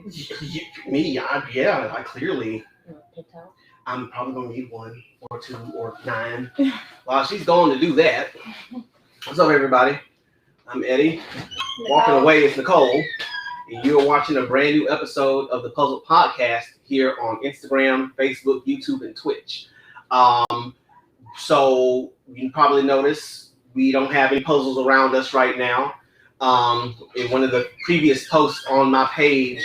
I clearly. I'm probably going to need 1 or 2 or 9. While she's going to do that, what's up, everybody? I'm Eddie. Walking away is Nicole. And you're watching a brand new episode of the Puzzle Podcast here on Instagram, Facebook, YouTube, and Twitch. So you probably notice we don't have any puzzles around us right now. In one of the previous posts on my page,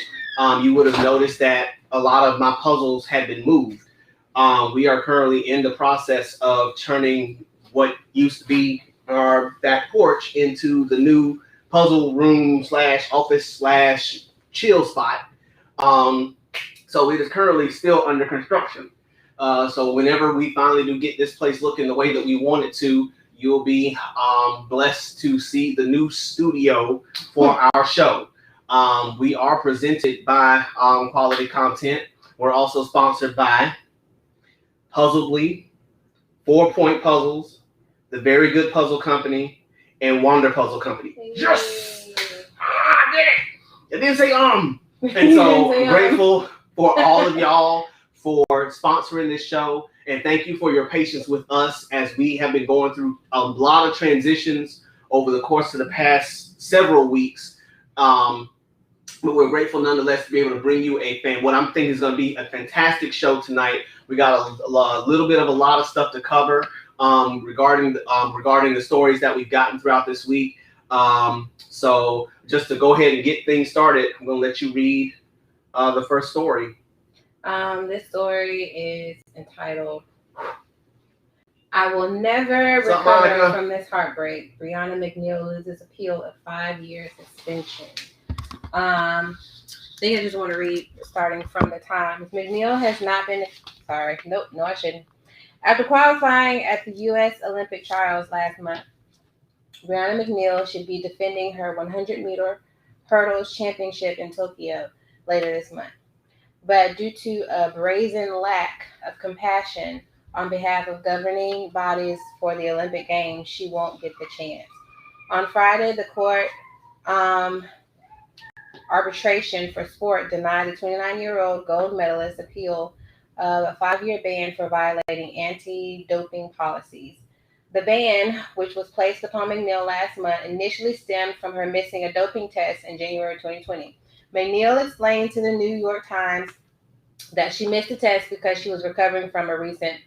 you would have noticed that a lot of my puzzles had been moved. We are currently in the process of turning what used to be our back porch into the new puzzle room / office / chill spot. So it is currently still under construction. So whenever we finally do get this place looking the way that we want it to, you'll be blessed to see the new studio for our show. We are presented by Quality Content. We're also sponsored by Puzzledly, 4 Point Puzzles, The Very Good Puzzle Company, and Wander Puzzle Company. Yes! I did it! I didn't say And so I'm grateful for all of y'all for sponsoring this show. And thank you for your patience with us as we have been going through a lot of transitions over the course of the past several weeks. But we're grateful nonetheless to be able to bring you what I'm thinking is going to be a fantastic show tonight. We got a little bit of a lot of stuff to cover regarding the stories that we've gotten throughout this week. So just to go ahead and get things started, I'm going to let you read the first story. This story is entitled, I Will Never Recover from This Heartbreak. Brianna McNeil loses appeal of 5-year suspension. I think I just want to read starting from the Times. McNeil has not been... Sorry. Nope. No, I shouldn't. After qualifying at the U.S. Olympic trials last month, Brianna McNeil should be defending her 100-meter hurdles championship in Tokyo later this month. But due to a brazen lack of compassion on behalf of governing bodies for the Olympic Games, she won't get the chance. On Friday, the court arbitration for sport denied the 29-year-old gold medalist appeal of a 5-year ban for violating anti-doping policies. The ban, which was placed upon McNeil last month, initially stemmed from her missing a doping test in January 2020. McNeil explained to the New York Times that she missed the test because she was recovering from a recent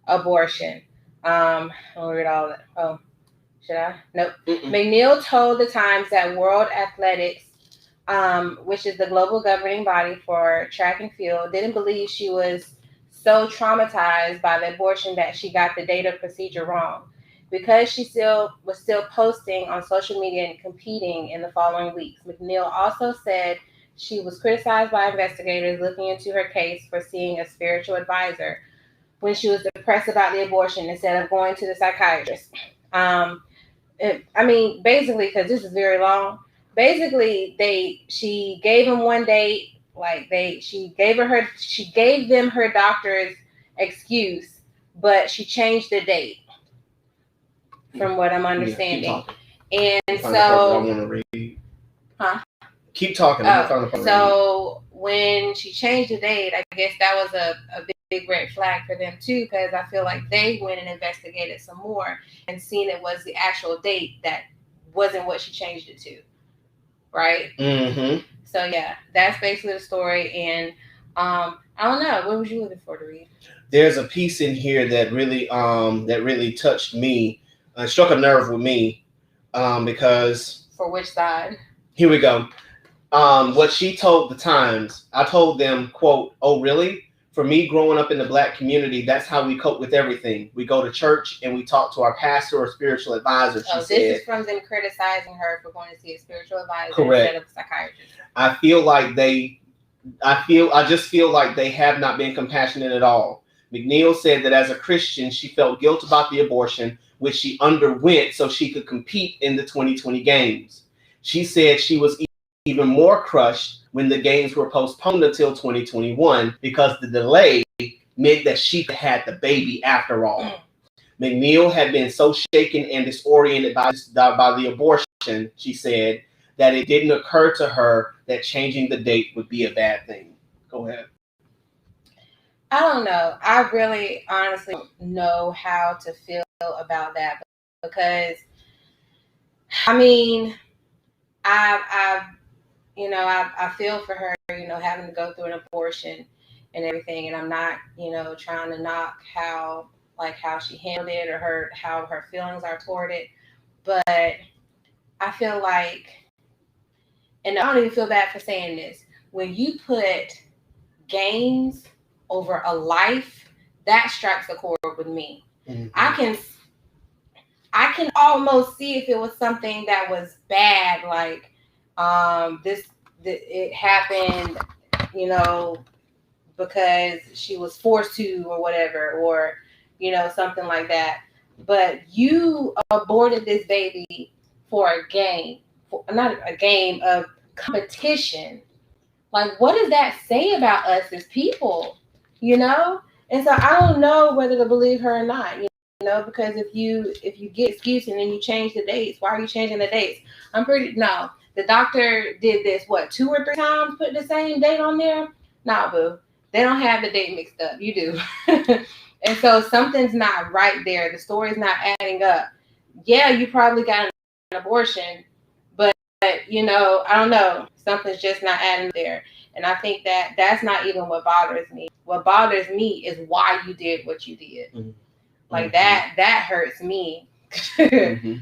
abortion. I'll read all that. Oh, should I? Nope. McNeil told the Times that World Athletics, which is the global governing body for track and field, didn't believe she was so traumatized by the abortion that she got the data procedure wrong. Because she was still posting on social media and competing in the following weeks. McNeil also said she was criticized by investigators looking into her case for seeing a spiritual advisor when she was depressed about the abortion instead of going to the psychiatrist. Basically, because this is very long. Basically, she gave him one date. She gave them her doctor's excuse, but she changed the date. From what I'm understanding, and so I want to read. Keep talking. So when she changed the date, I guess that was a big red flag for them too, because I feel like they went and investigated some more and seen it was the actual date that wasn't what she changed it to, right? Mm-hmm. So yeah, that's basically the story. And I don't know, what was you looking for to read? There's a piece in here that really touched me. Struck a nerve with me because... For which side? Here we go. What she told the Times, I told them, quote, "Oh, really? For me, growing up in the Black community, that's how we cope with everything. We go to church and we talk to our pastor or spiritual advisor," she said. This is from them criticizing her for going to see a spiritual advisor instead of a psychiatrist. I just feel like they have not been compassionate at all. McNeil said that as a Christian, she felt guilt about the abortion, which she underwent so she could compete in the 2020 games. She said she was even more crushed when the games were postponed until 2021 because the delay meant that she had the baby after all. McNeil had been so shaken and disoriented by the abortion, she said, that it didn't occur to her that changing the date would be a bad thing. Go ahead. I don't know. I really honestly don't know how to feel about that because, I mean, I I feel for her, having to go through an abortion and everything, and I'm not, trying to knock how she handled it or how her feelings are toward it, but I feel like, and I don't even feel bad for saying this, when you put gains over a life, that strikes a chord with me. Mm-hmm. I can almost see if it was something that was bad, like it happened, because she was forced to or whatever, or something like that. But you aborted this baby for a game, not a game of competition. Like, what does that say about us as people? And so I don't know whether to believe her or not. Because if you get excused and then you change the dates, why are you changing the dates? No. The doctor did this 2 or 3 times, put the same date on there. Nah, boo. They don't have the date mixed up. You do. And so something's not right there. The story's not adding up. Yeah, you probably got an abortion, but I don't know. Something's just not adding there. And I think that's not even what bothers me. What bothers me is why you did what you did. Mm-hmm. Like that hurts me. Mm-hmm.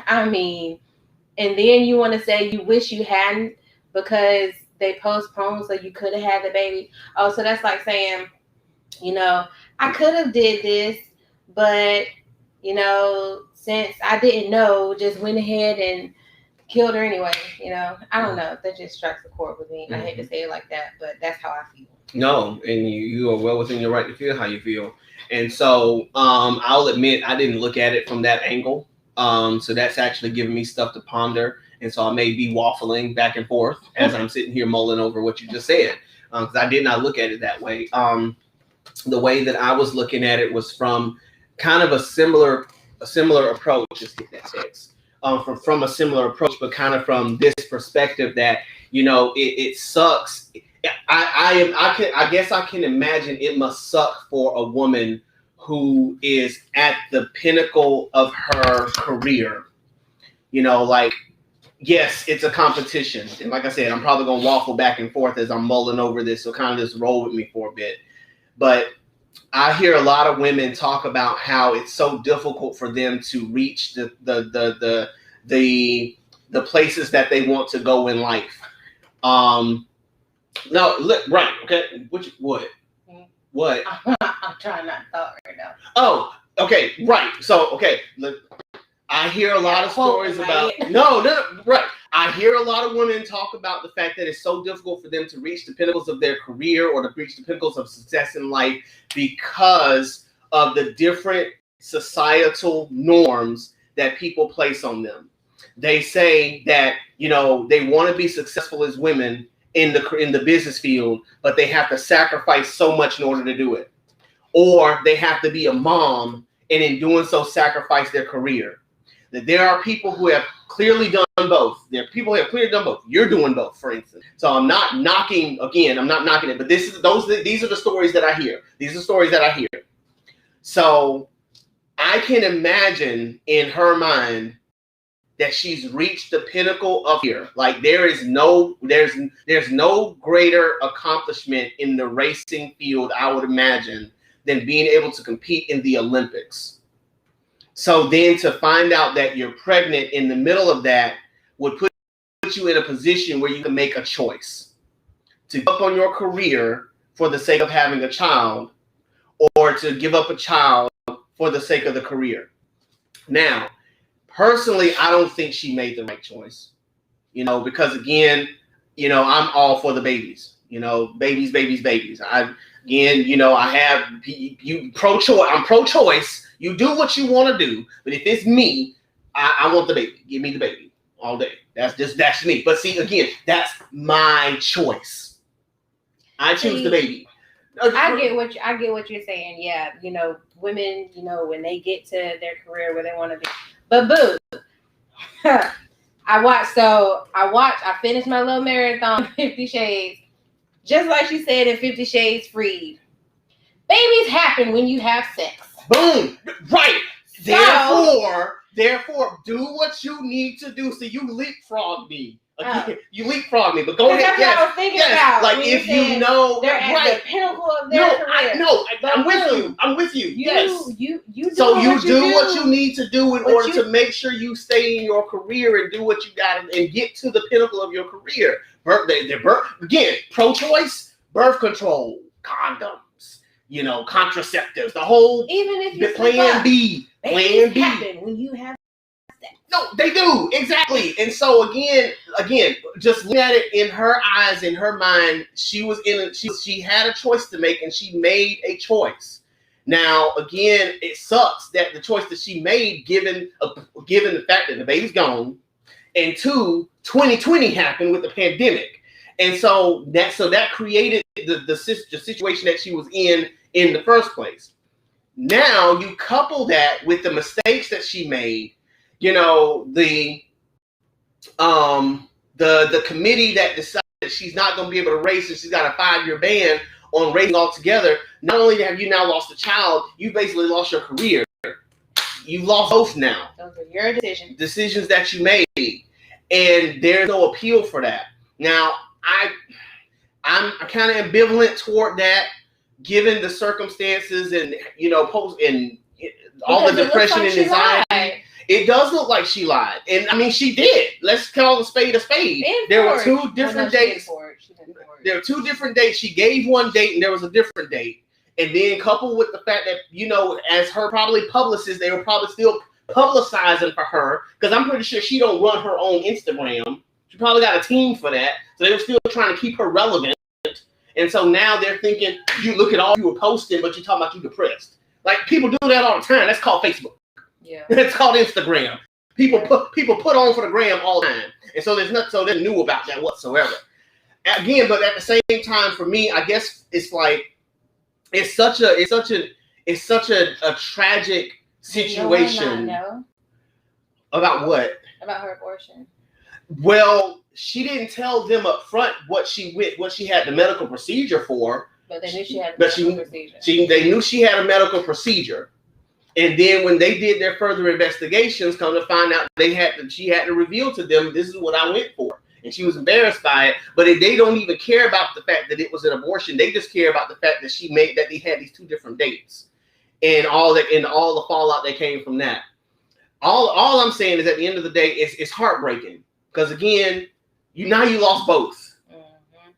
I mean, and then you want to say you wish you hadn't because they postponed so you could have had the baby. Oh, so that's like saying, I could have did this, but since I didn't know, just went ahead and killed her anyway. I don't know. That just strikes a chord with me. Mm-hmm. I hate to say it like that, but that's how I feel. No, and you are well within your right to feel how you feel. And so I'll admit I didn't look at it from that angle. So that's actually giving me stuff to ponder. And so I may be waffling back and forth as I'm sitting here mulling over what you just said, because I did not look at it that way. The way that I was looking at it was from kind of a similar approach. Just get that text. From a similar approach, but kind of from this perspective that, it sucks. I guess I can imagine it must suck for a woman who is at the pinnacle of her career. Yes, it's a competition. And like I said, I'm probably going to waffle back and forth as I'm mulling over this. So kind of just roll with me for a bit. But I hear a lot of women talk about how it's so difficult for them to reach the places that they want to go in life. No, look, right, okay. What? What? I'm trying not to thought right now. Oh, okay, right. So, okay, look, I hear a lot of stories about no, right. I hear a lot of women talk about the fact that it's so difficult for them to reach the pinnacles of their career or to reach the pinnacles of success in life because of the different societal norms that people place on them. They say that, they want to be successful as women in the business field, but they have to sacrifice so much in order to do it. Or they have to be a mom and in doing so sacrifice their career. That there are people who have clearly done both. There are people who have clearly done both. You're doing both, for instance. So I'm not knocking it, but these are the stories that I hear. These are stories that I hear. So I can imagine in her mind that she's reached the pinnacle of here. Like there's no greater accomplishment in the racing field, I would imagine, than being able to compete in the Olympics. So then to find out that you're pregnant in the middle of that would put you in a position where you can make a choice to give up on your career for the sake of having a child or to give up a child for the sake of the career. Now, personally, I don't think she made the right choice, because again, I'm all for the babies, babies. I have you pro-choice. I'm pro-choice. You do what you want to do, but if it's me, I want the baby. Give me the baby all day. That's me. But see, again, that's my choice. I choose the baby. I get what you're saying. Yeah, women, when they get to their career where they want to be. But boo, I finished my little marathon 50 Shades. Just like she said in 50 Shades Freed. Babies happen when you have sex. Boom. Right. Therefore, do what you need to do. So you leapfrog me. You leapfrog me, but go ahead. That's what I was thinking about. Like if you know, they're at the pinnacle of their career. I'm with you. You do so what you you do what you need to do in order you, to make sure you stay in your career and do what you got and get to the pinnacle of your career. Again, pro-choice, birth control, condoms, contraceptives, the whole. Even if you Plan B. Happen when you have. No, they do exactly. And so again, just look at it in her eyes, in her mind. She had a choice to make, and she made a choice. Now, again, it sucks that the choice that she made, given the fact that the baby's gone, and 2020 happened with the pandemic, and so that created the situation that she was in the first place. Now you couple that with the mistakes that she made. The committee that decided that she's not going to be able to race and she's got a 5-year ban on racing altogether. Not only have you now lost a child, you basically lost your career. You've lost both now. Those are your decisions. Decisions that you made, and there's no appeal for that. Now, I'm kind of ambivalent toward that, given the circumstances and all the depression and anxiety. It does look like she lied. And I mean, she did. Let's call a spade a spade. There were 2 different dates. There were 2 different dates. She gave one date and there was a different date. And then coupled with the fact that, as her probably publicist, they were probably still publicizing for her. Because I'm pretty sure she don't run her own Instagram. She probably got a team for that. So they were still trying to keep her relevant. And so now they're thinking, you look at all you were posting, but you're talking about you depressed. Like, people do that all the time. That's called Facebook. Yeah. It's called Instagram. People put on for the gram all the time. And so there's nothing so they knew about that whatsoever. Again, but at the same time, for me, I guess it's like it's such a tragic situation. About what? About her abortion. Well, she didn't tell them up front what she had the medical procedure for. But they knew she had a medical procedure. They knew she had a medical procedure. And then when they did their further investigations, come to find out she had to reveal to them, this is what I went for. And she was embarrassed by it. But they don't even care about the fact that it was an abortion. They just care about the fact that they had these 2 different dates. And all the fallout that came from that. All I'm saying is at the end of the day, it's heartbreaking. Because again, you lost both. Mm-hmm.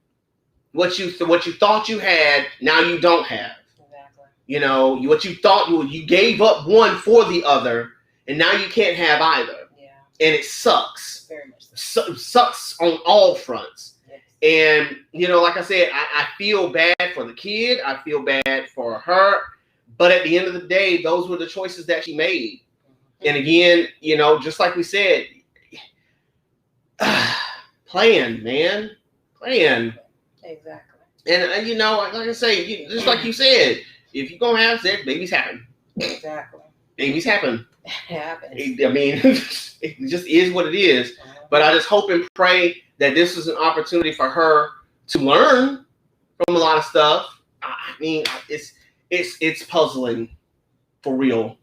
What you thought you had, now you don't have. Exactly. What you thought you gave up one for the other, and now you can't have either. Yeah. And it sucks. Very much so. Sucks on all fronts. Yes. And like I said, I feel bad for the kid. I feel bad for her. But at the end of the day, those were the choices that she made. Mm-hmm. And again, just like we said, plan, man. Plan. Exactly. And like I say, just like you said, if you're gonna have sex, babies happen. Exactly. Babies happen. It happens. I mean, it just is what it is. But I just hope and pray that this is an opportunity for her to learn from a lot of stuff. I mean, it's puzzling for real.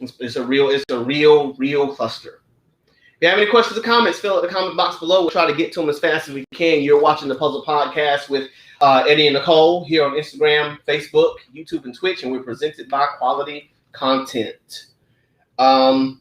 It's a real cluster. If you have any questions or comments, fill out the comment box below. We'll try to get to them as fast as we can. You're watching the Puzzle Podcast with Eddie and Nicole here on Instagram, Facebook, YouTube, and Twitch, and we're presented by Quality Content. So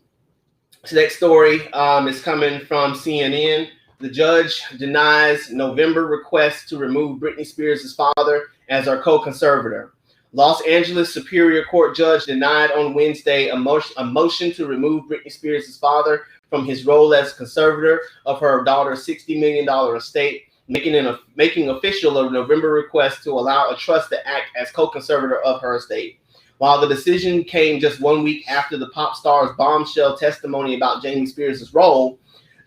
next story is coming from CNN. The judge denies November request to remove Britney Spears' father as her co-conservator. Los Angeles Superior Court judge denied on Wednesday a motion to remove Britney Spears' father from his role as conservator of her daughter's $60 million estate, making official a November request to allow a trust to act as co-conservator of her estate. While the decision came just 1 week after the pop star's bombshell testimony about Jamie Spears' role,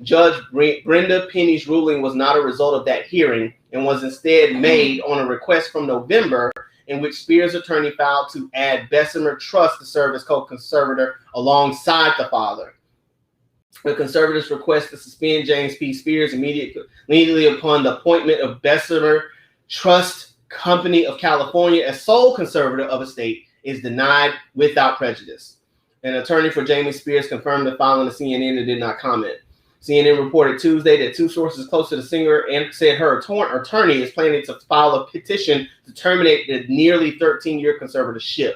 Judge Brenda Penny's ruling was not a result of that hearing and was instead made on a request from November in which Spears' attorney filed to add Bessemer Trust to serve as co-conservator alongside the father. The conservatives request to suspend James P. Spears immediately upon the appointment of Bessemer Trust Company of California as sole conservator of a state is denied without prejudice. An attorney for Jamie Spears confirmed the filing to CNN and did not comment. CNN reported Tuesday that two sources close to the singer and said her attorney is planning to file a petition to terminate the nearly 13-year conservatorship.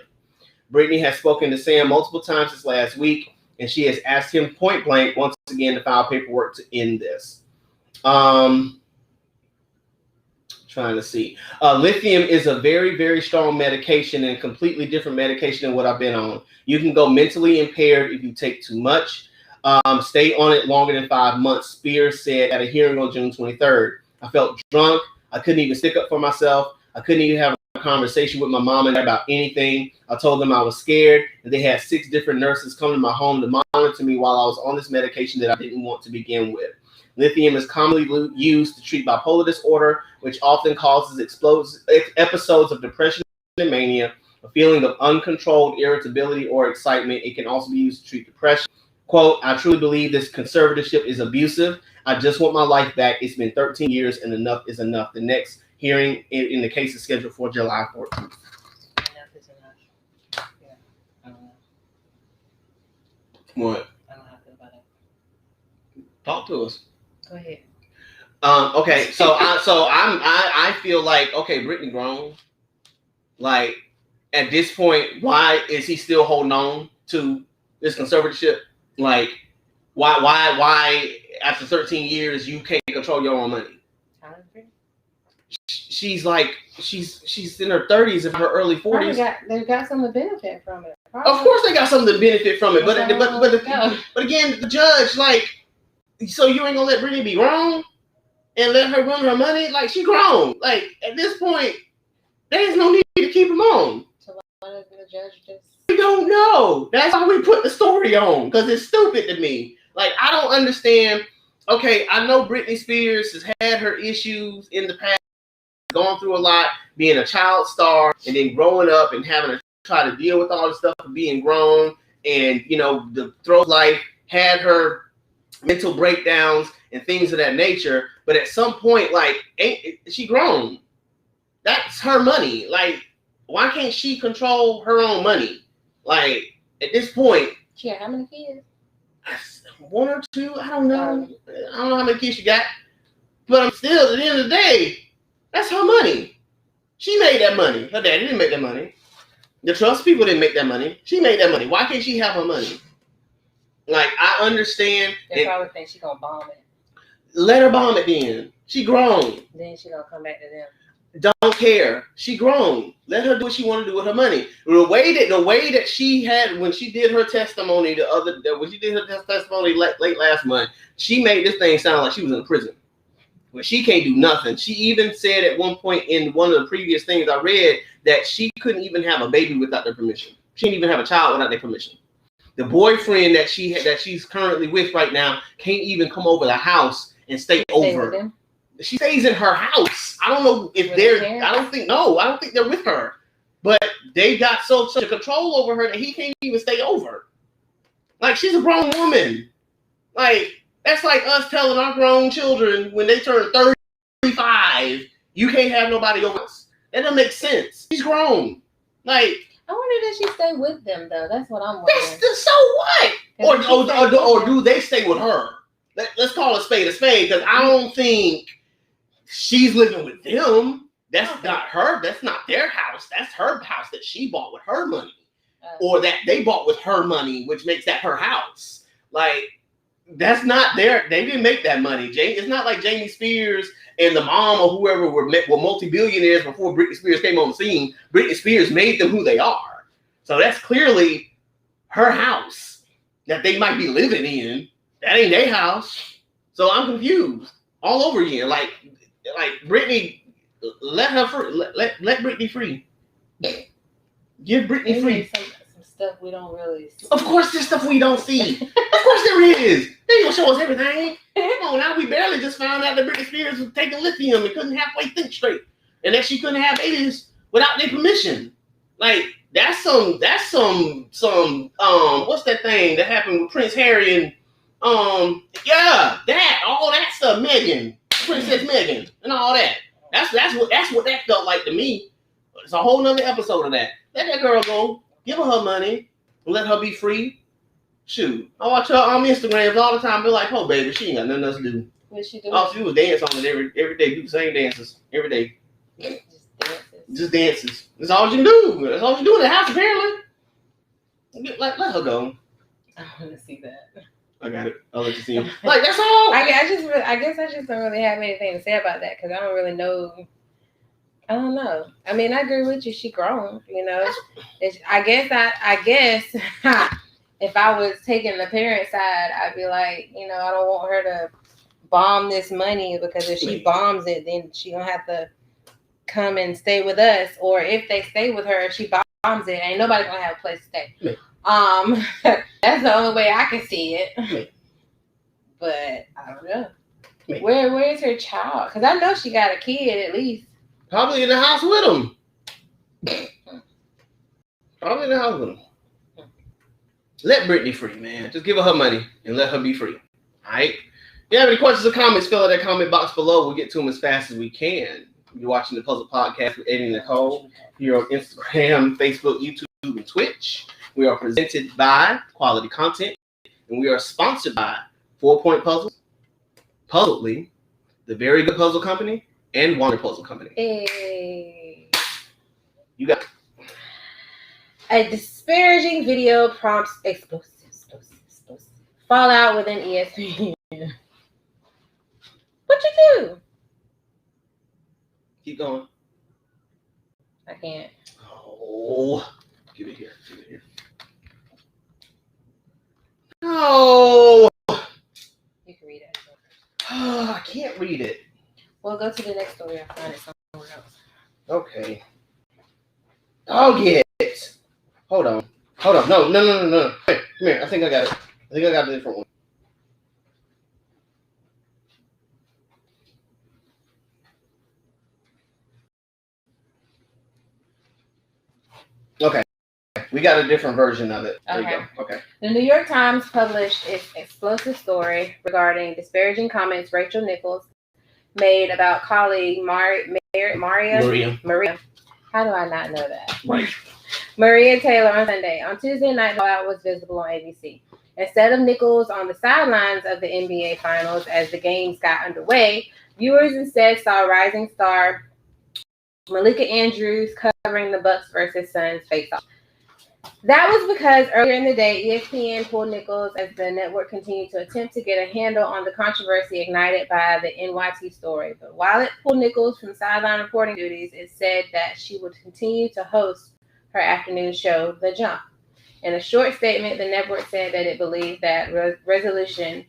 Brittany has spoken to Sam multiple times this last week, and she has asked him point blank once again to file paperwork to end this. Trying to see. Lithium is a very, very strong medication and completely different medication than what I've been on. You can go mentally impaired if you take too much. Stay on it longer than 5 months, Spears said at a hearing on June 23rd. I felt drunk. I couldn't even stick up for myself. I couldn't even have a conversation with my mom and dad about anything. I told them I was scared, and they had 6 different nurses come to my home to monitor me while I was on this medication that I didn't want to begin with. Lithium is commonly used to treat bipolar disorder, which often causes episodes of depression and mania, a feeling of uncontrolled irritability or excitement. It can also be used to treat depression. Quote, I truly believe this conservatorship is abusive. I just want my life back. It's been 13 years and enough is enough. The next hearing in the case is scheduled for July 14th. Enough is enough. Yeah, I don't know. What? I don't know how I feel about it. Talk to us. Go ahead. Okay, so I feel like, okay, Brittany grown. Like, at this point, why is he still holding on to this conservatorship? Like, why after 13 years you can't control your own money? She's like, she's in her 30s and her early 40s. They got some to benefit from it. Probably. Of course, they got something to benefit from it, but again, the judge, like, so you ain't gonna let Brittany be grown and let her run her money? Like, she grown. Like, at this point, there's no need to keep him on. So why doesn't the judge just? We don't know. That's why we put the story on, because it's stupid to me. Like, I don't understand. Okay, I know Britney Spears has had her issues in the past, gone through a lot, being a child star, and then growing up and having to try to deal with all the stuff of being grown, and, you know, the throw life had her mental breakdowns and things of that nature. But at some point, like, ain't she grown? That's her money. Like, why can't she control her own money? Like, at this point, she had how many kids? 1 or 2. I don't know. I don't know how many kids she got. But I'm still, at the end of the day, that's her money. She made that money. Her daddy didn't make that money. The trust people didn't make that money. She made that money. Why can't she have her money? Like, I understand. They probably think she gonna bomb it. Let her bomb it then. She grown. Then she gonna come back to them. Don't care. She grown. Let her do what she want to do with her money. The way that she had when she did her testimony late last month, she made this thing sound like she was in prison. But she can't do nothing. She even said at one point in one of the previous things I read that she couldn't even have a baby without their permission. She didn't even have a child without their permission. The boyfriend that she's currently with right now can't even come over the house and stay over. She stays in her house. I don't know if I don't think they're with her. But they got such a control over her that he can't even stay over. Like, she's a grown woman. Like, that's like us telling our grown children when they turn 35, you can't have nobody over us. That doesn't make sense. She's grown. Like, I wonder if she stay with them though. That's what I'm wondering. So what? Or do they stay with her? Let's call a spade, because I don't think she's living with them. That's not her. That's not their house. That's her house that she bought with her money, or that they bought with her money, which makes that her house. Like, that's not their. They didn't make that money. It's not like Jamie Spears and the mom or whoever were multi-billionaires before Britney Spears came on the scene. Britney Spears made them who they are. So that's clearly her house that they might be living in. That ain't their house. So I'm confused all over again. Like Britney, let her free. Let Britney free. Give Britney free. Some stuff we don't really see. Of course, there's stuff we don't see. Of course there is. They ain't gonna show us everything. Come on now, we barely just found out that Britney Spears was taking lithium and couldn't halfway think straight, and that she couldn't have babies without their permission. Like, that's some what's that thing that happened with Prince Harry Yeah, all that stuff, Megan, Princess Megan, and all that. That's what that felt like to me. It's a whole nother episode of that. Let that girl go. Give her money. Let her be free. Shoot, I watch her on Instagrams all the time. Be like, oh baby, she ain't got nothing else to do. What she do? All she do was dance on it every day. Do the same dances every day. Just dances. That's all she can do. That's all she do in the house apparently. Let her go. I want to see that. I got it. I'll let you see him. Like that's all. I guess I just don't really have anything to say about that because I don't really know. I don't know. I mean, I agree with you. She grown, you know. I guess if I was taking the parent side, I'd be like, you know, I don't want her to bomb this money because if she bombs it, then she gonna have to come and stay with us. Or if they stay with her, if she bombs it, ain't nobody gonna have a place to stay. That's the only way I can see it. But I don't know. Where is her child? Because I know she got a kid at least. Probably in the house with him. Probably in the house with him. Let Brittany free, man. Just give her money and let her be free. All right? If you have any questions or comments, fill out that comment box below. We'll get to them as fast as we can. You're watching the Puzzle Podcast with Eddie and Nicole. Here on Instagram, Facebook, YouTube, and Twitch. We are presented by Quality Content. And we are sponsored by 4 Point Puzzles, Puzzledly, the Very Good Puzzle Company, and Wonder Puzzle Company. Hey. You got a disparaging video prompts explosive fallout within ESPN. What you do? Keep going. I can't. Oh, give it here. No. You can read it. Oh, I can't read it. Well, go to the next story. I'll find it somewhere else. Okay. I'll get it. Hold on. No. Hey, come here. I think I got it. I think I got a different one. Okay. We got a different version of it. There you go. Okay. The New York Times published its explosive story regarding disparaging comments Rachel Nichols made about colleague Maria. How do I not know that? Right. Maria Taylor on Sunday. On Tuesday night, the fallout was visible on ABC. Instead of Nichols on the sidelines of the NBA Finals as the games got underway, viewers instead saw rising star Malika Andrews covering the Bucks versus Suns face-off. That was because earlier in the day, ESPN pulled Nichols as the network continued to attempt to get a handle on the controversy ignited by the NYT story. But while it pulled Nichols from sideline reporting duties, it said that she would continue to host her afternoon show, The Jump. In a short statement, the network said that it believed that resolution,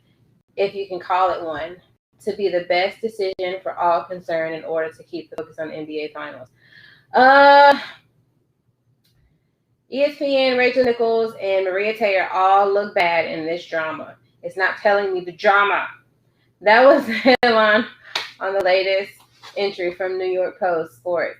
if you can call it one, to be the best decision for all concerned in order to keep the focus on the NBA Finals. ESPN, Rachel Nichols, and Maria Taylor all look bad in this drama. It's not telling me the drama. That was the headline on the latest entry from New York Post sports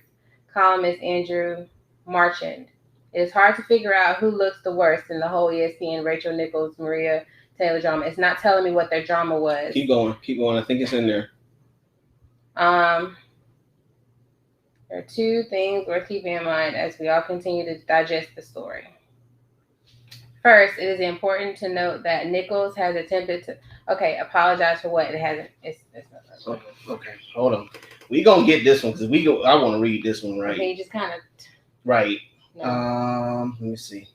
columnist Andrew Marchand. It is hard to figure out who looks the worst in the whole ESPN, Rachel Nichols, Maria Taylor drama. It's not telling me what their drama was. Keep going. I think it's in there. There are two things worth keeping in mind as we all continue to digest the story. First, it is important to note that Nichols has attempted to apologize for what it hasn't. It's not. Okay, hold on. We gonna get this one because I want to read this one right. Okay, you just kind of. Right. No. Let me see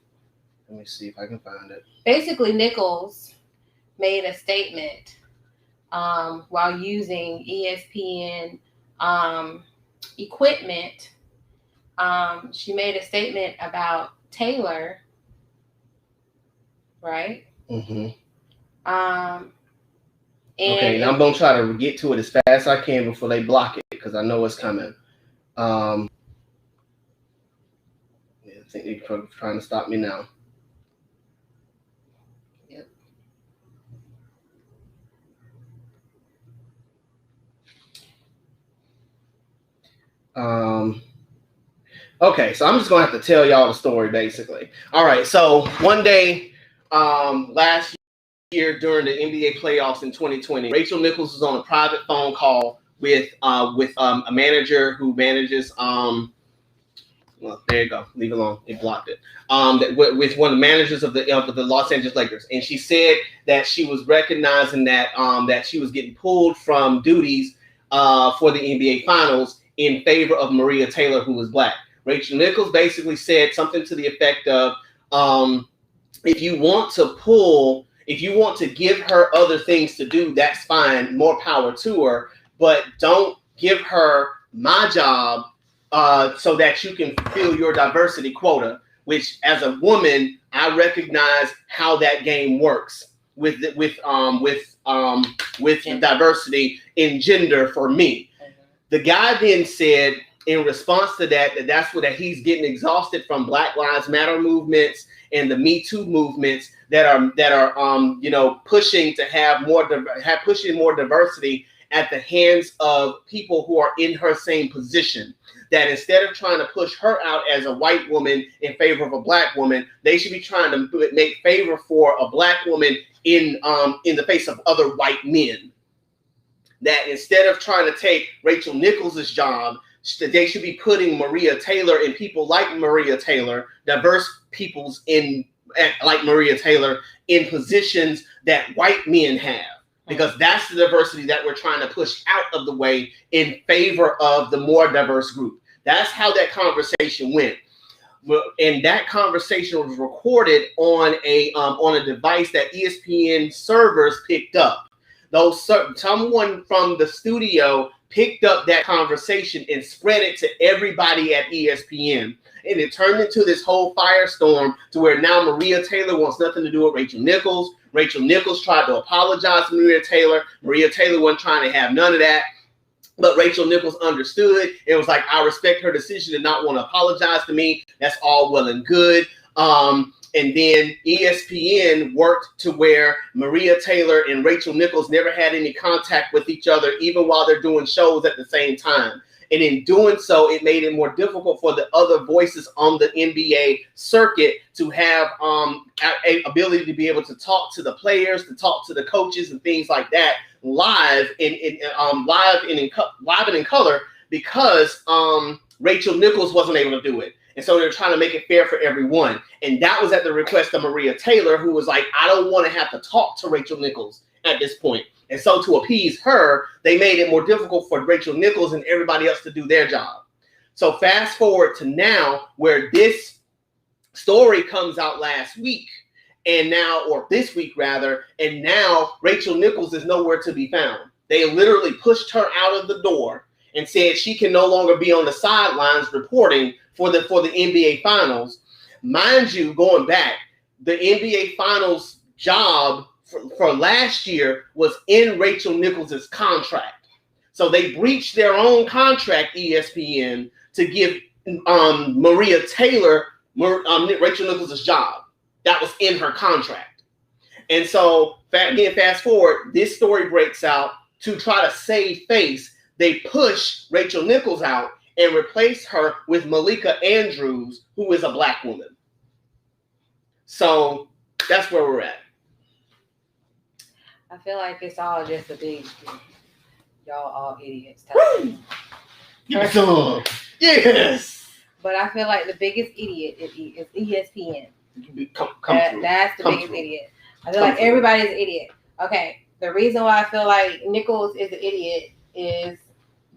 if I can find it. Basically, Nichols made a statement while using ESPN equipment. She made a statement about Taylor, right? Mm-hmm. And I'm gonna try to get to it as fast as I can before they block it because I know it's coming. I think they're trying to stop me now. Yep. Okay, so I'm just gonna have to tell y'all the story basically. All right, so one day last year during the NBA playoffs in 2020. Rachel Nichols was on a private phone call with a manager who manages well, there you go. Leave it alone. It blocked it. With one of the managers of the Los Angeles Lakers, and she said that she was recognizing that that she was getting pulled from duties for the NBA Finals in favor of Maria Taylor, who was black. Rachel Nichols basically said something to the effect of, if you want to give her other things to do, that's fine. More power to her, but don't give her my job so that you can fulfill your diversity quota. Which, as a woman, I recognize how that game works with diversity in gender for me. The guy then said, in response to that he's getting exhausted from Black Lives Matter movements and the Me Too movements that are pushing to have more diversity at the hands of people who are in her same position. That instead of trying to push her out as a white woman in favor of a black woman, they should be trying to make favor for a black woman in the face of other white men. That instead of trying to take Rachel Nichols' job, they should be putting Maria Taylor and people like Maria Taylor, diverse peoples like Maria Taylor, in positions that white men have. Because that's the diversity that we're trying to push out of the way in favor of the more diverse group. That's how that conversation went. And that conversation was recorded on a device that ESPN servers picked up. Someone from the studio picked up that conversation and spread it to everybody at ESPN. And it turned into this whole firestorm to where now Maria Taylor wants nothing to do with Rachel Nichols. Rachel Nichols tried to apologize to Maria Taylor. Maria Taylor wasn't trying to have none of that. But Rachel Nichols understood. It was like, I respect her decision to not want to apologize to me. That's all well and good. And then ESPN worked to where Maria Taylor and Rachel Nichols never had any contact with each other, even while they're doing shows at the same time. And in doing so, it made it more difficult for the other voices on the NBA circuit to have a ability to be able to talk to the players, to talk to the coaches and things like that live and in color, because Rachel Nichols wasn't able to do it. And so they're trying to make it fair for everyone. And that was at the request of Maria Taylor, who was like, I don't want to have to talk to Rachel Nichols at this point. And so to appease her, they made it more difficult for Rachel Nichols and everybody else to do their job. So fast forward to now, where this story comes out last week, and now, or this week rather, and now Rachel Nichols is nowhere to be found. They literally pushed her out of the door and said she can no longer be on the sidelines reporting for the NBA Finals. Mind you, going back, the NBA Finals job for last year was in Rachel Nichols' contract. So they breached their own contract, ESPN, to give Maria Taylor Rachel Nichols' job. That was in her contract. And so, again, fast forward, this story breaks out. To try to save face, they push Rachel Nichols out and replace her with Malika Andrews, who is a black woman. So that's where we're at. I feel like it's all just a big, y'all all idiots. Give me some. Yes. But I feel like the biggest idiot is ESPN. That's the biggest idiot. I feel like everybody's an idiot. Okay. The reason why I feel like Nichols is an idiot is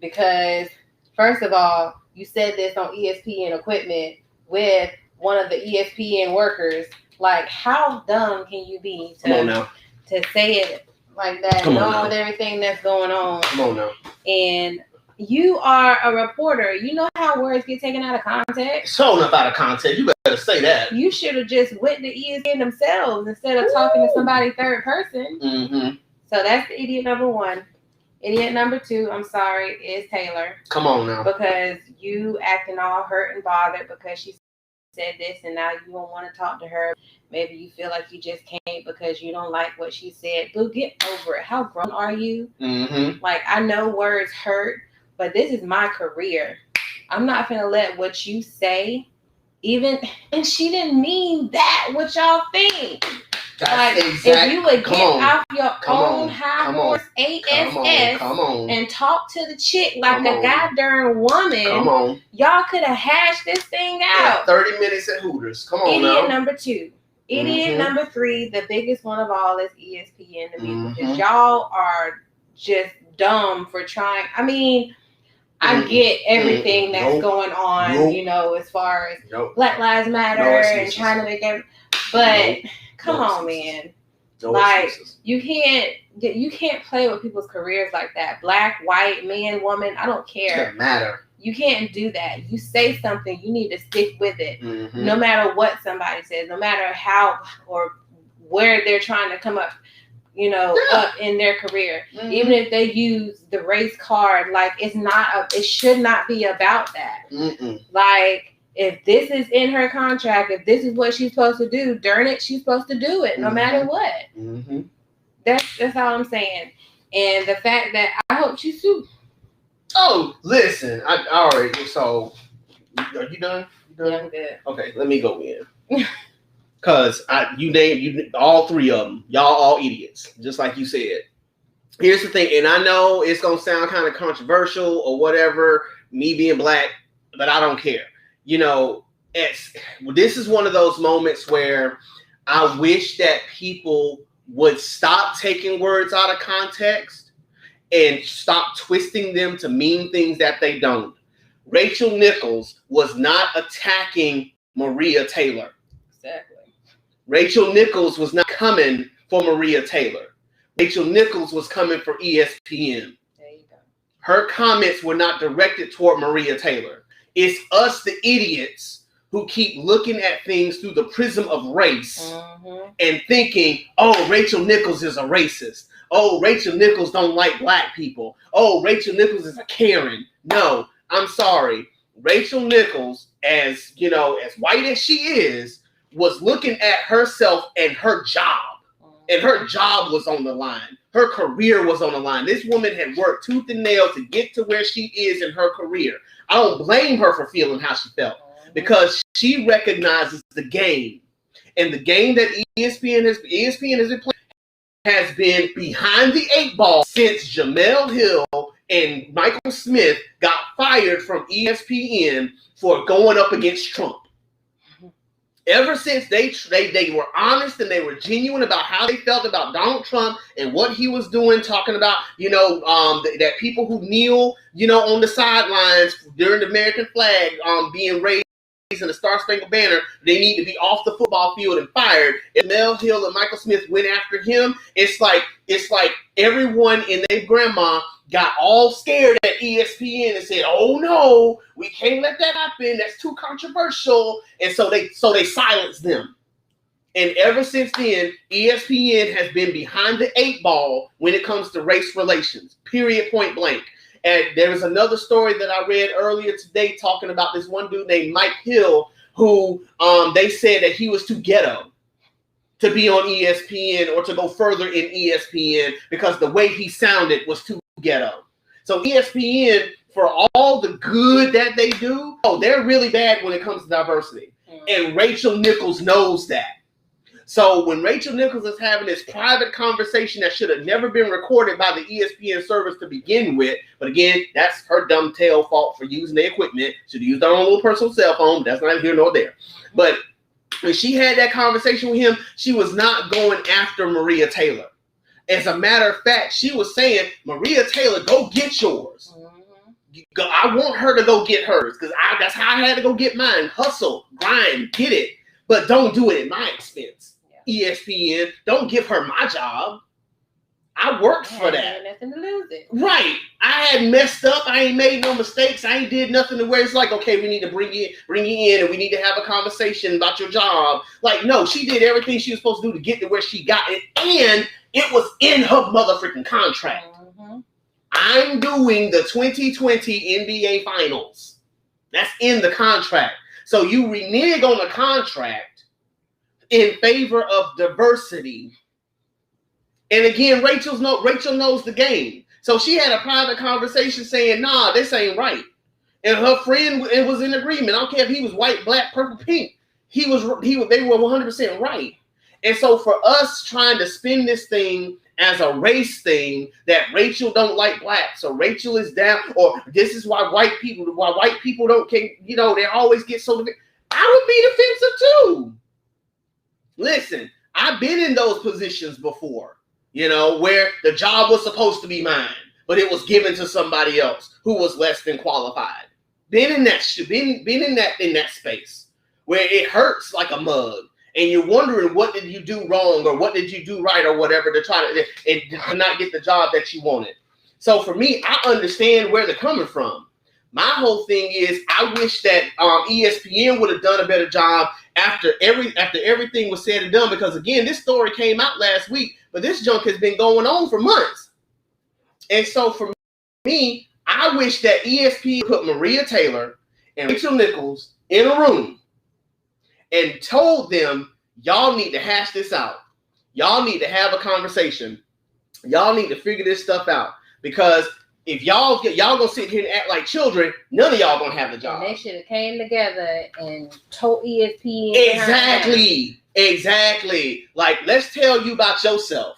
because, first of all, you said this on ESPN equipment with one of the ESPN workers. Like, how dumb can you be to say it like that, knowing everything that's going on? Come on now. And you are a reporter. You know how words get taken out of context. So enough out of context. You better say that. You should have just went to ESPN themselves instead of talking to somebody third person. Mm-hmm. So that's the idiot number one. Idiot number two, I'm sorry, is Taylor. Come on now. Because you acting all hurt and bothered because she said this and now you don't want to talk to her. Maybe you feel like you just can't because you don't like what she said. Boo, get over it. How grown are you? Mm-hmm. Like, I know words hurt, but this is my career. I'm not going to let what you say and she didn't mean that, what y'all think. That's if you would get off your own high horse ASS and talk to the chick like a goddamn woman, y'all could have hashed this thing out. 30 minutes at Hooters. Come on Idiot now. number 2. Idiot number 3, the biggest one of all, is ESPN to me, because y'all are just dumb for trying. I mean, I get everything that's going on, you know, as far as Black Lives Matter and trying to make it, but come on, man. You can't play with people's careers like that. Black, white, man, woman, I don't care. It doesn't matter. You can't do that. You say something, you need to stick with it. No matter what somebody says, no matter how or where they're trying to come up, you know, up in their career. Even if they use the race card, like it should not be about that. Like, if this is in her contract, if this is what she's supposed to do, darn it, she's supposed to do it no matter what. That's all I'm saying. And the fact that I hope she sues. Oh, listen, all right. So, are you done? Yeah, I'm good. Okay, let me go in. Cause you named all 3 of them. Y'all all idiots, just like you said. Here's the thing, and I know it's gonna sound kind of controversial or whatever, me being black, but I don't care. You know, this is one of those moments where I wish that people would stop taking words out of context and stop twisting them to mean things that they don't. Rachel Nichols was not attacking Maria Taylor. Exactly. Rachel Nichols was not coming for Maria Taylor. Rachel Nichols was coming for ESPN. There you go. Her comments were not directed toward Maria Taylor. It's us, the idiots, who keep looking at things through the prism of race and thinking, oh, Rachel Nichols is a racist. Oh, Rachel Nichols don't like black people. Oh, Rachel Nichols is a Karen. No, I'm sorry. Rachel Nichols, as you know, as white as she is, was looking at herself and her job. And her job was on the line. Her career was on the line. This woman had worked tooth and nail to get to where she is in her career. I don't blame her for feeling how she felt, because she recognizes the game. And the game that ESPN has been playing has been behind the 8 ball since Jamel Hill and Michael Smith got fired from ESPN for going up against Trump. Ever since they were honest and they were genuine about how they felt about Donald Trump and what he was doing, talking about, you know, that people who kneel, you know, on the sidelines during the American flag being raised in the Star Spangled Banner, they need to be off the football field and fired. If Mel Hill and Michael Smith went after him, it's like everyone and their grandma got all scared at ESPN and said, "Oh no, we can't let that happen. That's too controversial." And so they silenced them. And ever since then, ESPN has been behind the 8 ball when it comes to race relations. Period. Point blank. And there was another story that I read earlier today talking about this one dude named Mike Hill, who they said that he was too ghetto to be on ESPN or to go further in ESPN because the way he sounded was too ghetto. So ESPN, for all the good that they do, they're really bad when it comes to diversity. And Rachel Nichols knows that. So when Rachel Nichols is having this private conversation that should have never been recorded by the ESPN service to begin with, but again, that's her dumb tail fault for using the equipment. Should have used her own little personal cell phone. That's neither here nor there. But when she had that conversation with him, she was not going after Maria Taylor. As a matter of fact, she was saying, Maria Taylor, go get yours. I want her to go get hers because that's how I had to go get mine. Hustle, grind, get it. But don't do it at my expense. Yeah. ESPN, don't give her my job. I worked for that. Nothing to lose it. Right. I had messed up. I ain't made no mistakes. I ain't did nothing to where it's like, okay, we need to bring you in and we need to have a conversation about your job. Like, no, she did everything she was supposed to do to get to where she got it. And it was in her motherfucking contract. I'm doing the 2020 NBA Finals. That's in the contract. So you renege on the contract in favor of diversity. And again, Rachel knows the game. So she had a private conversation saying, nah, this ain't right. And her friend was in agreement. I don't care if he was white, black, purple, pink. They were 100% right. And so for us trying to spin this thing as a race thing, that Rachel don't like blacks, or Rachel is down, or this is why white people don't can, they always get so, I would be defensive too. Listen, I've been in those positions before, where the job was supposed to be mine, but it was given to somebody else who was less than qualified. Been in that space where it hurts like a mug, and you're wondering what did you do wrong or what did you do right or whatever to try to not get the job that you wanted. So for me, I understand where they're coming from. My whole thing is I wish that ESPN would have done a better job after everything was said and done, because again, this story came out last week, but this junk has been going on for months. And so for me, I wish that ESPN put Maria Taylor and Rachel Nichols in a room and told them, y'all need to hash this out. Y'all need to have a conversation. Y'all need to figure this stuff out, because if y'all gonna sit here and act like children, none of y'all gonna have the job. And they should have came together and told ESPN. Exactly. Like, let's tell you about yourself.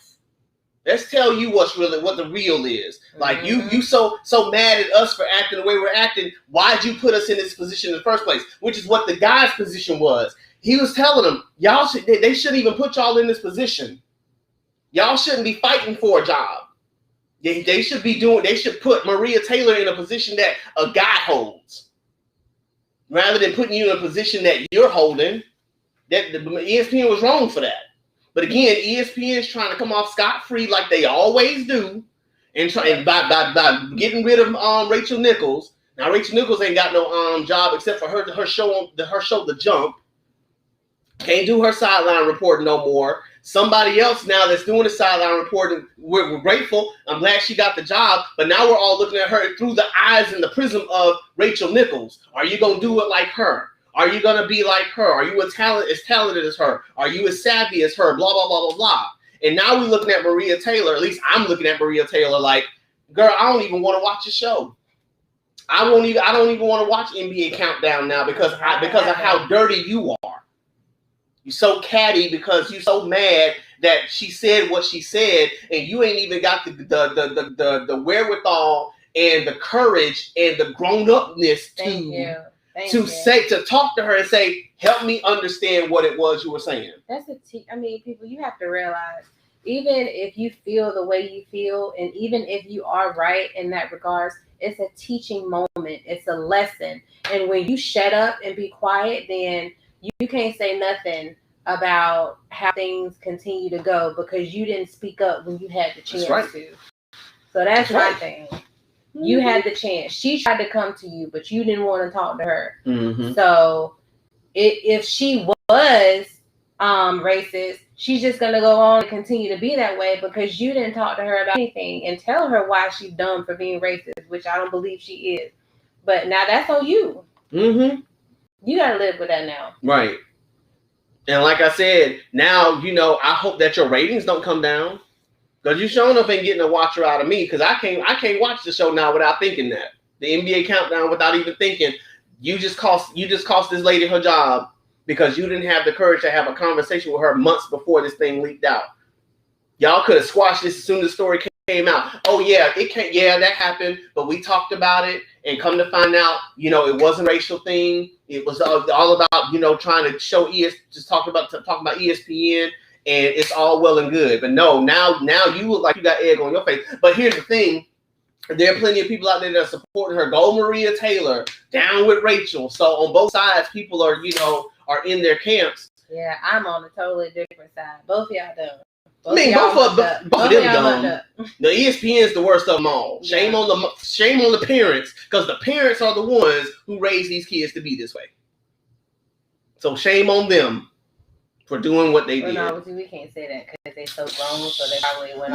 Let's tell you what the real is. Like, you so mad at us for acting the way we're acting. Why'd you put us in this position in the first place? Which is what the guy's position was. He was telling them, they shouldn't even put y'all in this position. Y'all shouldn't be fighting for a job. They should put Maria Taylor in a position that a guy holds, rather than putting you in a position that you're holding. That the ESPN was wrong for that. But again, ESPN is trying to come off scot-free like they always do, and by getting rid of Rachel Nichols. Now Rachel Nichols ain't got no job except for her show The Jump. Can't do her sideline reporting no more. Somebody else now that's doing the sideline reporting. We're grateful. I'm glad she got the job. But now we're all looking at her through the eyes and the prism of Rachel Nichols. Are you going to do it like her? Are you going to be like her? Are you as talented as her? Are you as savvy as her? Blah, blah, blah, blah, blah. And now we're looking at Maria Taylor. At least I'm looking at Maria Taylor like, girl, I don't even want to watch the show. I don't even want to watch NBA Countdown now because of how dirty you are. You're so catty because you're so mad that she said what she said, and you ain't even got the wherewithal and the courage and the grown-upness to talk to her and say, help me understand what it was you were saying. People, you have to realize, even if you feel the way you feel, and even if you are right in that regards, it's a teaching moment. It's a lesson. And when you shut up and be quiet, then you can't say nothing about how things continue to go because you didn't speak up when you had the chance to. So that's my thing. You had the chance. She tried to come to you, but you didn't want to talk to her. Mm-hmm. So if she was racist, she's just going to go on and continue to be that way because you didn't talk to her about anything and tell her why she's dumb for being racist, which I don't believe she is. But now that's on you. Mm-hmm. You got to live with that now. Right. And like I said, now, I hope that your ratings don't come down. Because you showing up ain't getting a watcher out of me. Because I can't watch the show now without thinking that. The NBA Countdown without even thinking, you just cost this lady her job because you didn't have the courage to have a conversation with her months before this thing leaked out. Y'all could have squashed this as soon as the story came out. Oh yeah, that happened, but we talked about it, and come to find out, it wasn't a racial thing. It was all about, trying to show talking about ESPN, and it's all well and good. But no, now you look like you got egg on your face. But here's the thing. There are plenty of people out there that are supporting her. Go Maria Taylor, down with Rachel. So on both sides, people are in their camps. Yeah, I'm on a totally different side. Both of y'all dumb. Both of them dumb. The ESPN is the worst of them all. Shame on the parents, because the parents are the ones who raise these kids to be this way. So shame on them for doing what they did. No, we can't say that because they're so grown, so they probably went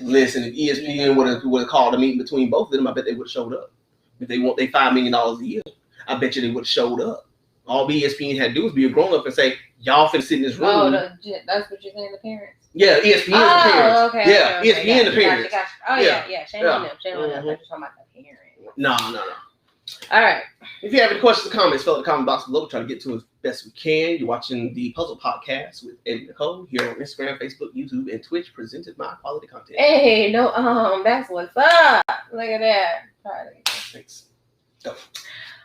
Listen. If ESPN would have called a meeting between both of them, I bet they would have showed up. If they want their $5 million a year, I bet you they would have showed up. All ESPN had to do was be a grown up and say, y'all finna sit in this room. Oh, that's what you're saying, the parents? Yeah, ESPN the parents. Okay. Yeah, okay, ESPN the parents. Gotcha. Oh, yeah. Shame on them. Shame on them. I'm just talking about the parents. No. All right. If you have any questions or comments, fill out the comment box below. We'll try to get to as best we can. You're watching the Puzzle Podcast with Ed and Nicole here on Instagram, Facebook, YouTube, and Twitch, presented by Quality Content. Hey, no, that's what's up. Look at that. Thanks. Go.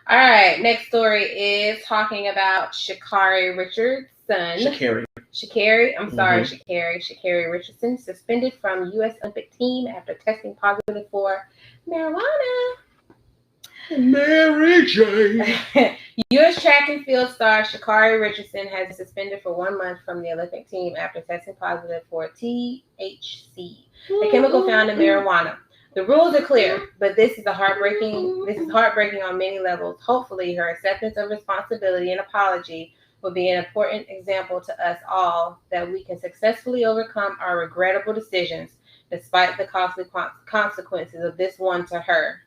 All right. Next story is talking about Sha'Carri Richardson. Sha'Carri. I'm sorry, Sha'Carri. Sha'Carri Richardson suspended from U.S. Olympic team after testing positive for marijuana. Mary Jane. U.S. track and field star Sha'Carri Richardson has been suspended for 1 month from the Olympic team after testing positive for THC, a chemical found in marijuana. The rules are clear, but this is heartbreaking on many levels. Hopefully, her acceptance of responsibility and apology will be an important example to us all that we can successfully overcome our regrettable decisions, despite the costly consequences of this one to her,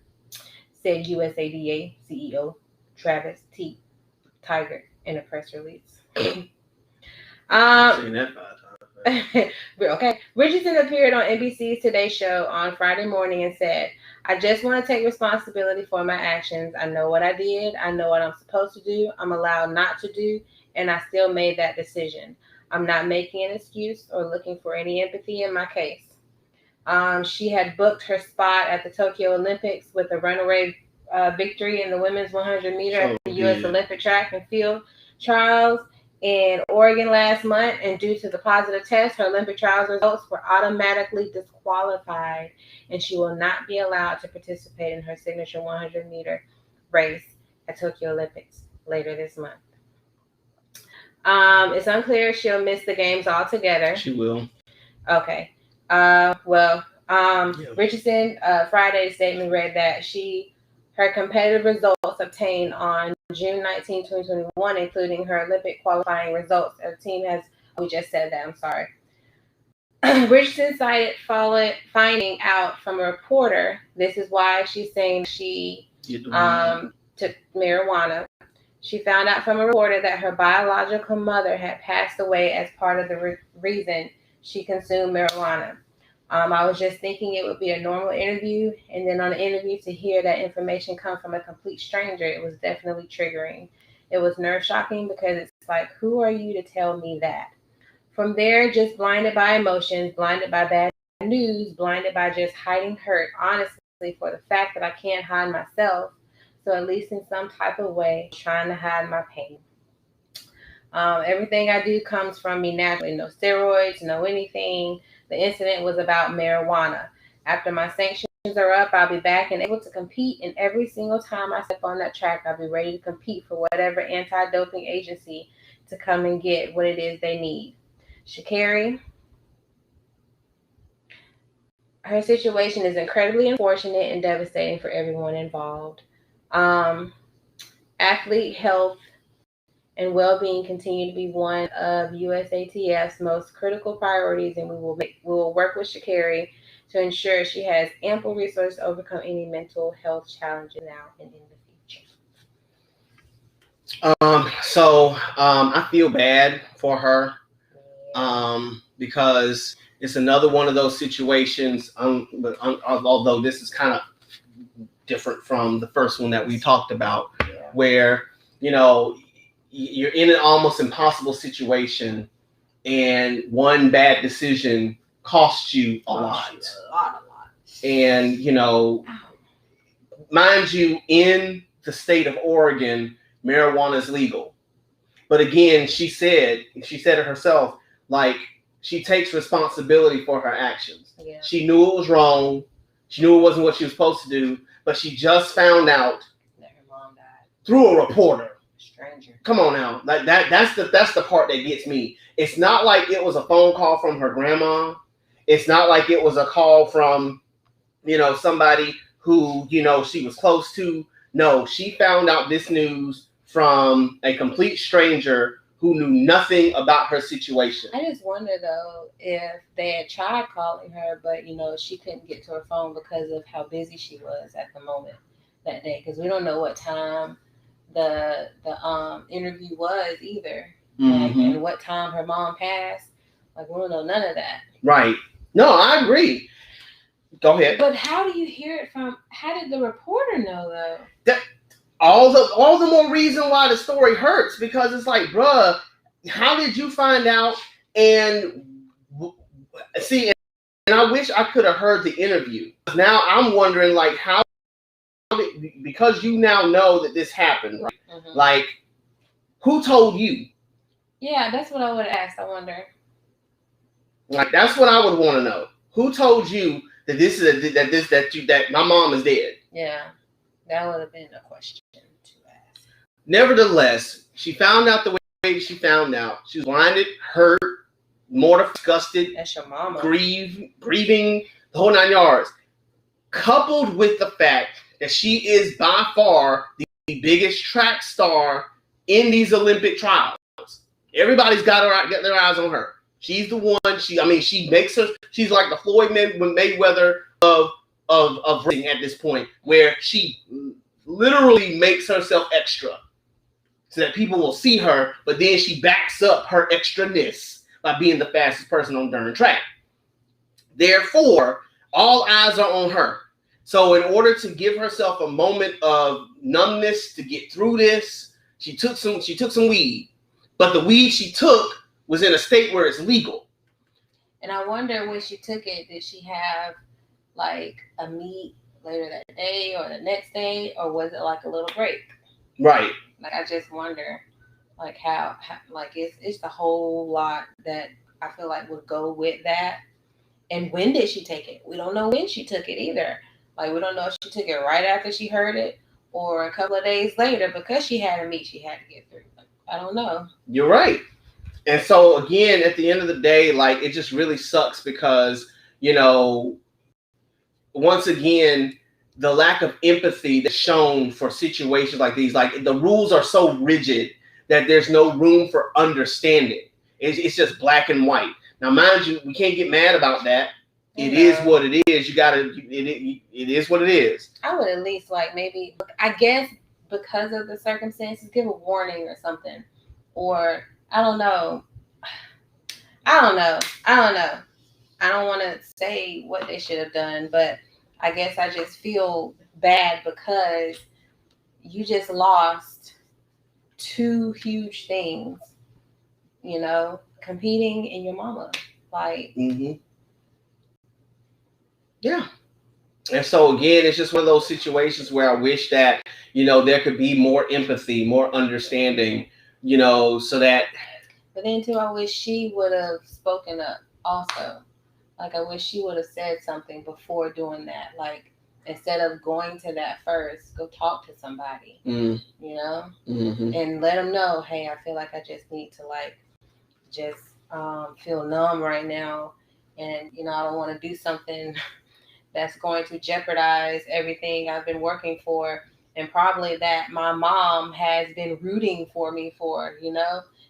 said USADA CEO Travis T. Tiger in a press release. Seen that 5 times. Okay. Richardson appeared on NBC's Today Show on Friday morning and said, "I just want to take responsibility for my actions. I know what I did. I know what I'm supposed to do. I'm allowed not to do, and I still made that decision. I'm not making an excuse or looking for any empathy in my case." She had booked her spot at the Tokyo Olympics with a runaway victory in the women's 100 meter at the U.S. Olympic track and field trials in Oregon last month, and due to the positive test, her Olympic trials results were automatically disqualified, and she will not be allowed to participate in her signature 100 meter race at Tokyo Olympics later this month. It's unclear if she'll miss the games altogether. She will. Okay. Richardson, Friday's statement read that her competitive results obtained on June 19, 2021, including her Olympic qualifying results. The team we just said that, I'm sorry. Richardson cited finding out from a reporter. This is why she's saying she took marijuana. She found out from a reporter that her biological mother had passed away as part of the reason she consumed marijuana. I was just thinking it would be a normal interview, and then on the interview to hear that information come from a complete stranger, it was definitely triggering. It was nerve-shocking because it's like, who are you to tell me that? From there, just blinded by emotions, blinded by bad news, blinded by just hiding hurt, honestly, for the fact that I can't hide myself. So at least in some type of way, trying to hide my pain. Everything I do comes from me naturally. No steroids, no anything. The incident was about marijuana. After my sanctions are up, I'll be back and able to compete. And every single time I step on that track, I'll be ready to compete for whatever anti-doping agency to come and get what it is they need. Sha'Carri, her situation is incredibly unfortunate and devastating for everyone involved. Athlete health and well-being continue to be one of USATF's most critical priorities, and we will work with Sha'Carri to ensure she has ample resources to overcome any mental health challenges now and in the future. I feel bad for her because it's another one of those situations, although this is kind of different from the first one that we talked about, where, you're in an almost impossible situation, and one bad decision costs you a lot. And, mind you, in the state of Oregon, marijuana is legal. But again, she said it herself, like, she takes responsibility for her actions. Yeah. She knew it was wrong. She knew it wasn't what she was supposed to do, but she just found out that her mom died through a reporter. Stranger. Come on now. Like that's the part that gets me. It's not like it was a phone call from her grandma. It's not like it was a call from, somebody who, she was close to. No, she found out this news from a complete stranger who knew nothing about her situation. I just wonder, though, if they had tried calling her, but, she couldn't get to her phone because of how busy she was at the moment that day. Because we don't know what time the interview was either. Mm-hmm. And what time her mom passed. Like, we don't know none of that. Right. No, I agree. Go ahead. But how do you hear it from, how did the reporter know, though? all the more reason why the story hurts, because it's like, bruh, how did you find out? And see, and I wish I could have heard the interview. Now I'm wondering, like, how did, because you now know that this happened, right? Mm-hmm. Like, who told you? Yeah, that's what I would have asked. I wonder. Like, that's what I would want to know. Who told you that this is that my mom is dead? Yeah, that would have been a question to ask. Nevertheless, she found out the way she found out. She was blinded, hurt, mortified, disgusted. That's your mama. Grieving, the whole 9 yards. Coupled with the fact that she is by far the biggest track star in these Olympic trials. Everybody's got their eyes on her. She's the one. She makes her. She's like the Floyd Mayweather of racing at this point, where she literally makes herself extra so that people will see her, but then she backs up her extraness by being the fastest person on darn track. Therefore, all eyes are on her. So in order to give herself a moment of numbness to get through this, she took some weed. But the weed she took was in a state where it's legal. And I wonder when she took it, did she have like a meet later that day or the next day, or was it like a little break? Right. Like, I just wonder, like, how like it's the whole lot that I feel like would go with that. And when did she take it? We don't know when she took it either. Like, we don't know if she took it right after she heard it or a couple of days later, because she had a meet she had to get through. Like, I don't know. You're right. And so, again, at the end of the day, like, it just really sucks because, once again, the lack of empathy that's shown for situations like these, like, the rules are so rigid that there's no room for understanding. It's just black and white. Now, mind you, we can't get mad about that. It is what it is. It is what it is. I would at least, like, maybe, I guess, because of the circumstances, give a warning or something. Or, I don't know. I don't want to say what they should have done, but I guess I just feel bad because you just lost two huge things, competing and your mama. Like, yeah. And so, again, it's just one of those situations where I wish that, there could be more empathy, more understanding, so that. But then, too, I wish she would have spoken up also. Like, I wish she would have said something before doing that. Like, instead of going to that first, go talk to somebody, and let them know, hey, I feel like I just need to, like, just feel numb right now. And, I don't want to do something that's going to jeopardize everything I've been working for, and probably that my mom has been rooting for me for,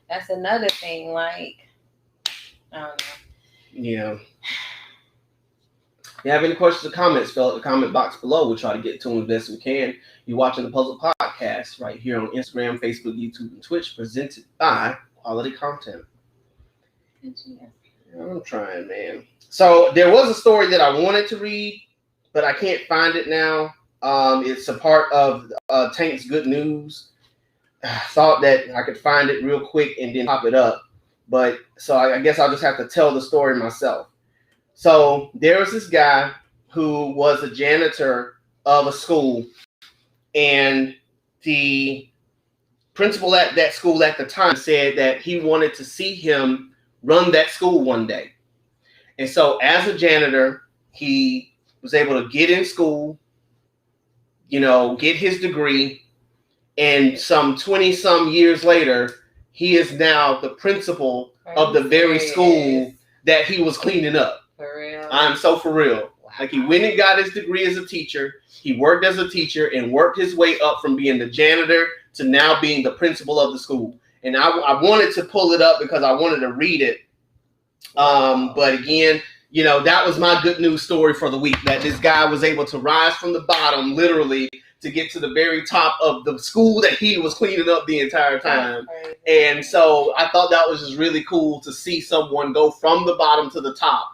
That's another thing, like, I don't know. Yeah. If you have any questions or comments, fill out the comment box below. We'll try to get to them as best we can. You're watching the Puzzle Podcast right here on Instagram, Facebook, YouTube, and Twitch, presented by Quality Content. I'm trying, man. So there was a story that I wanted to read, but I can't find it now. It's a part of Tank's Good News. I thought that I could find it real quick and then pop it up. But so I guess I'll just have to tell the story myself. So there was this guy who was a janitor of a school, and the principal at that school at the time said that he wanted to see him run that school one day. And so as a janitor, he was able to get in school, get his degree, and some 20-some years later, he is now the principal of the very school that he was cleaning up. For real? I'm so for real. Like, he went and got his degree as a teacher. He worked as a teacher and worked his way up from being the janitor to now being the principal of the school. And I wanted to pull it up because I wanted to read it. But again, that was my good news story for the week, that this guy was able to rise from the bottom, literally, to get to the very top of the school that he was cleaning up the entire time. And so I thought that was just really cool to see someone go from the bottom to the top.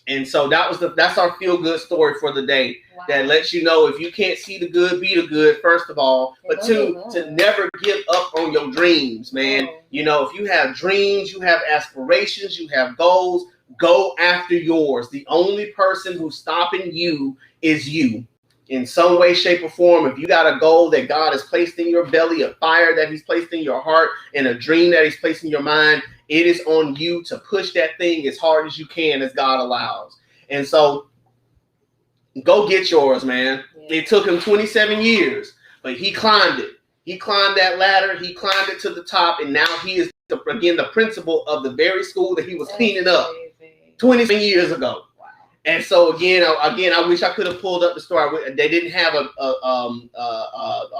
And so that's our feel good story for the day. Wow. That lets you know if you can't see the good, be the good, first of all. But two, to never give up on your dreams, man. Oh. You know, if you have dreams, you have aspirations, you have goals, go after yours. The only person who's stopping you is you. In some way, shape, or form, if you got a goal that God has placed in your belly, a fire that he's placed in your heart, and a dream that he's placed in your mind, it is on you to push that thing as hard as you can as God allows. And so go get yours, man. Yeah. It took him 27 years, but he climbed it. He climbed that ladder. He climbed it to the top, and now he is, again, the principal of the very school that he was cleaning up 27 years ago. And so again, I wish I could have pulled up the story. They didn't have a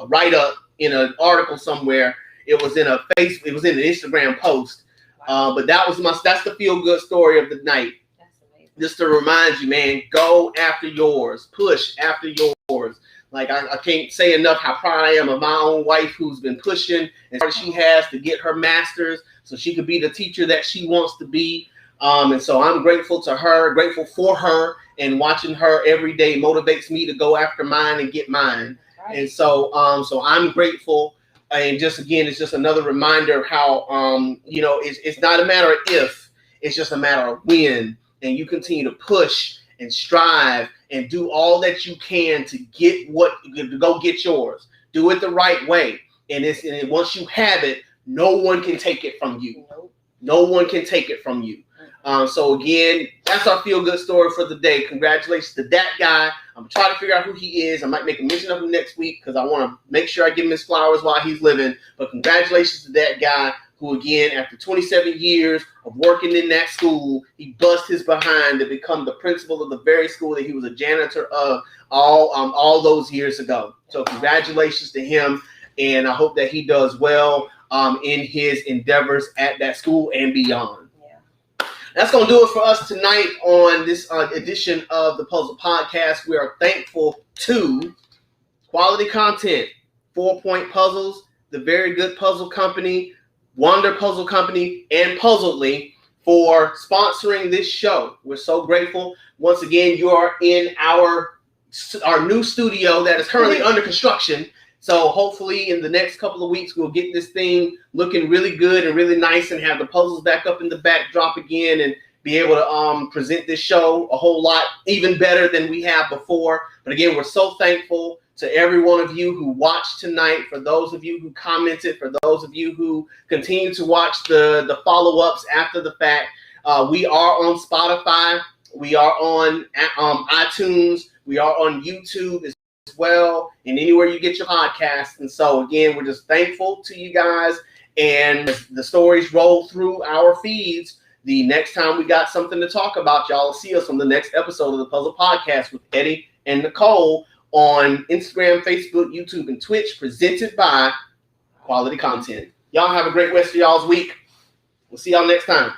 write up in an article somewhere. It was in an Instagram post. But that's the feel good story of the night. That's amazing. Just to remind you, man, go after yours, push after yours. Like I can't say enough how proud I am of my own wife who's been pushing as hard as she has to get her master's so she could be the teacher that she wants to be. And so I'm grateful to her, grateful for her, and watching her every day motivates me to go after mine and get mine. Right. And so I'm grateful. And just again, it's just another reminder of how, it's not a matter of if, it's just a matter of when. And you continue to push and strive and do all that you can to go get yours. Do it the right way. And once you have it, no one can take it from you. No one can take it from you. So again, that's our feel good story for the day. Congratulations to that guy. I'm trying to figure out who he is. I might make a mention of him next week because I want to make sure I give him his flowers while he's living. But congratulations to that guy who, again, after 27 years of working in that school, he bust his behind to become the principal of the very school that he was a janitor of all those years ago. So congratulations to him, and I hope that he does well in his endeavors at that school and beyond. That's going to do it for us tonight on this edition of the Puzzle Podcast. We are thankful to Quality Content, 4 Point Puzzles, the Very Good Puzzle Company, Wonder Puzzle Company, and Puzzledly for sponsoring this show. We're so grateful. Once again, you are in our new studio that is currently under construction. So hopefully in the next couple of weeks, we'll get this thing looking really good and really nice and have the puzzles back up in the backdrop again and be able to present this show a whole lot even better than we have before. But again, we're so thankful to every one of you who watched tonight, for those of you who commented, for those of you who continue to watch the follow-ups after the fact. We are on Spotify. We are on iTunes. We are on YouTube as well, and anywhere you get your podcast. And so again, we're just thankful to you guys, and the stories roll through our feeds. The next time we got something to talk about, y'all will see us on the next episode of the Puzzle Podcast with Eddie and Nicole on Instagram, Facebook, YouTube, and Twitch, presented by Quality Content. Y'all have a great rest of y'all's week. We'll see y'all next time.